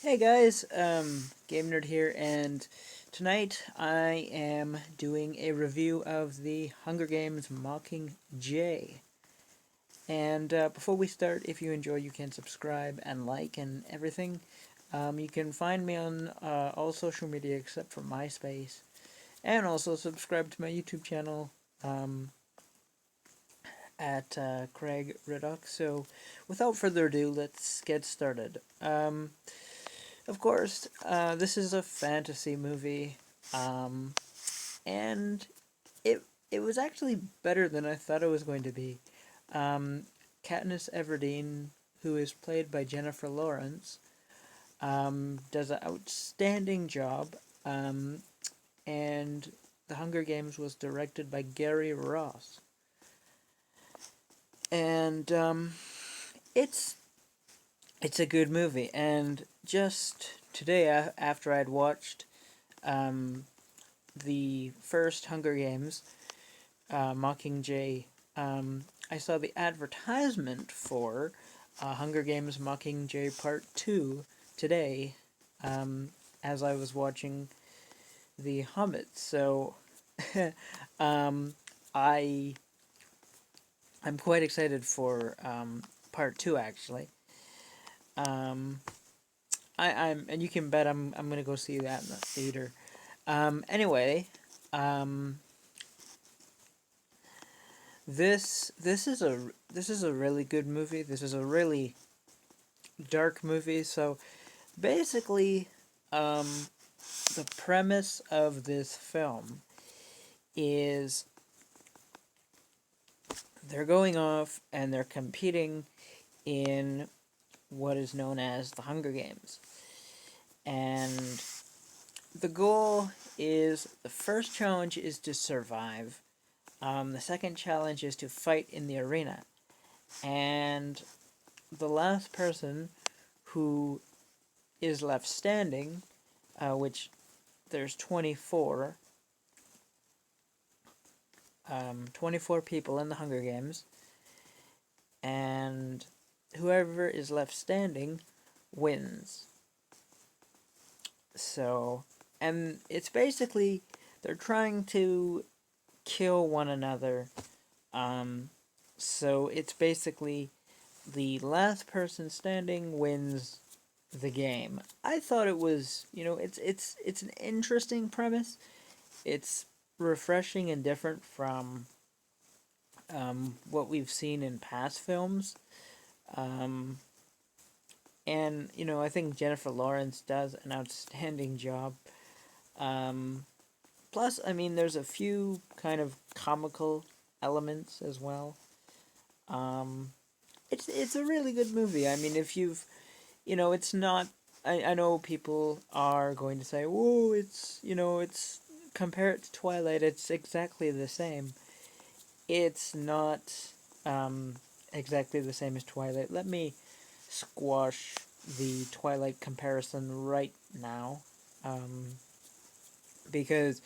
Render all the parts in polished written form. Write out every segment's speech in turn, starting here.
Hey guys, Game Nerd here, and tonight I am doing a review of the Hunger Games Mockingjay. And before we start, if you enjoy, you can subscribe and like and everything. You can find me on all social media except for MySpace, and also subscribe to my YouTube channel um, at Craig Riddock. So, without further ado, let's get started. Of course, this is a fantasy movie, um, and it it was actually better than I thought it was going to be. Um, Katniss Everdeen, who is played by Jennifer Lawrence, does an outstanding job, and The Hunger Games was directed by Gary Ross, and it's it's a good movie. And just today, after I'd watched um, the first Hunger Games, Mockingjay, I saw the advertisement for Hunger Games Mockingjay Part 2 today as I was watching The Hobbit. So um, I, I'm quite excited for Part 2 actually. Um, and you can bet I'm going to go see that in the theater. Anyway, um, this is a really good movie. This is a really dark movie. So basically, um, the premise of this film is they're going off and they're competing in what is known as the Hunger Games, and the goal is the first challenge is to survive. The second challenge is to fight in the arena, and the last person who is left standing, which there's 24 people in the Hunger Games, and whoever is left standing wins. So, and it's basically they're trying to kill one another. Um, so it's basically the last person standing wins the game. I thought it was, it's an interesting premise. It's refreshing and different from what we've seen in past films. Um, and I think Jennifer Lawrence does an outstanding job. Um, Plus, I mean, there's a few kind of comical elements as well. Um, it's a really good movie. I mean, if you've it's not. I know people are going to say, "Whoa, it's compare it to Twilight. It's exactly the same." It's not um, exactly the same as Twilight. Let me squash the Twilight comparison right now, um, because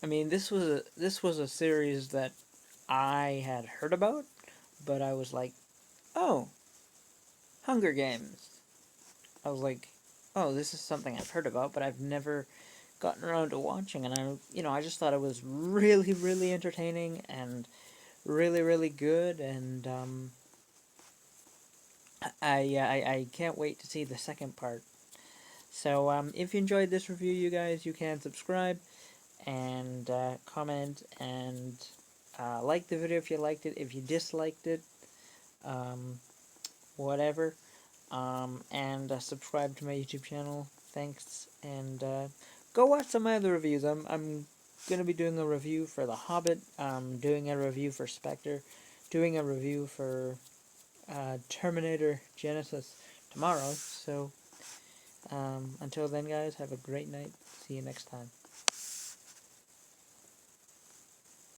I mean this was a series that I had heard about, but I was like, oh, Hunger Games. I was like, oh, this is something I've heard about, but I've never gotten around to watching, and I just thought it was really, really entertaining and really, really good, and I can't wait to see the second part. So if you enjoyed this review, you guys, you can subscribe and comment and like the video if you liked it. If you disliked it, um, whatever. And subscribe to my YouTube channel. Thanks, and go watch some other reviews. I'm gonna be doing a review for The Hobbit. Doing a review for Spectre. Doing a review for Terminator Genesis tomorrow. So until then, guys, have a great night. See you next time.